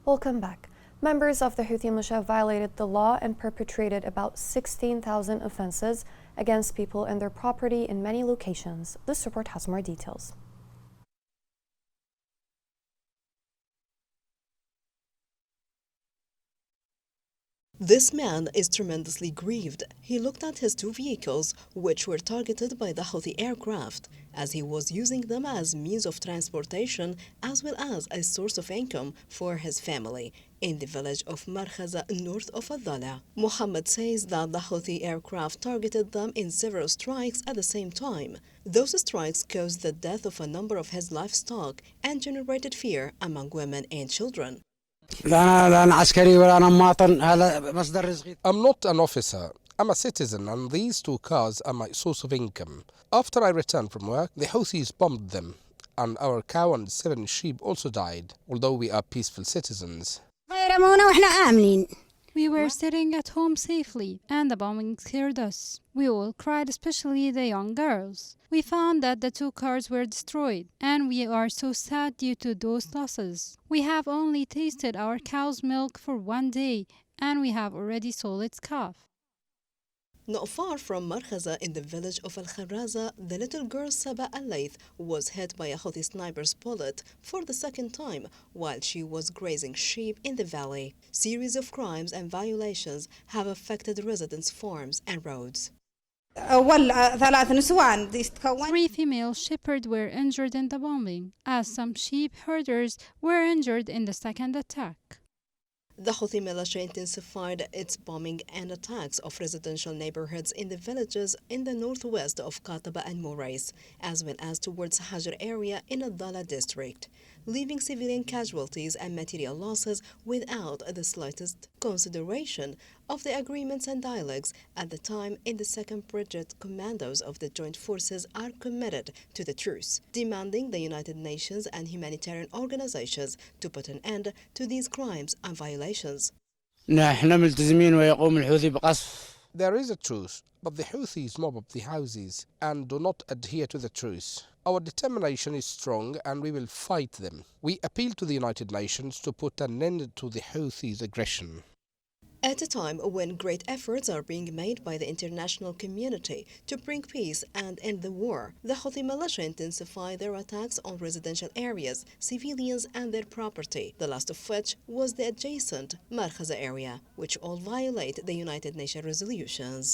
Welcome back. Members of the Houthi militia violated the law and perpetrated about 16,000 offenses against people and their property in many locations. This report has more details. This man is tremendously grieved. He looked at his two vehicles, which were targeted by the Houthi aircraft, as he was using them as means of transportation as well as a source of income for his family in the village of Markhaza, north of Adala. Muhammad says that the Houthi aircraft targeted them in several strikes at the same time. Those strikes caused the death of a number of his livestock and generated fear among women and children. I'm not an officer. I'm a citizen, and these two cars are my source of income. After I returned from work, the Houthis bombed them, and our cow and 7 sheep also died, although we are peaceful citizens. We were sitting at home safely, and the bombing scared us. We all cried, especially the young girls. We found that the 2 cars were destroyed, and we are so sad due to those losses. We have only tasted our cow's milk for 1 day, and we have already sold its calf. Not far from Markhaza, in the village of Al-Kharaza, the little girl Saba Al-Layth was hit by a Houthi sniper's bullet for the second time while she was grazing sheep in the valley. Series of crimes and violations have affected residents' farms and roads. 3 female shepherds were injured in the bombing, as some sheep herders were injured in the second attack. The Houthi militia intensified its bombing and attacks of residential neighborhoods in the villages in the northwest of Qataba and Murais, as well as towards Hajar area in Adala district, leaving civilian casualties and material losses without the slightest consideration of the agreements and dialogues at the time. In the 2nd Brigade, commandos of the joint forces are committed to the truce, demanding the United Nations and humanitarian organizations to put an end to these crimes and violations. There is a truce, but the Houthis mob up the houses and do not adhere to the truce. Our determination is strong and we will fight them. We appeal to the United Nations to put an end to the Houthis' aggression. At a time when great efforts are being made by the international community to bring peace and end the war, the Houthi militia intensify their attacks on residential areas, civilians and their property, the last of which was the adjacent Markhaza area, which all violate the United Nations resolutions.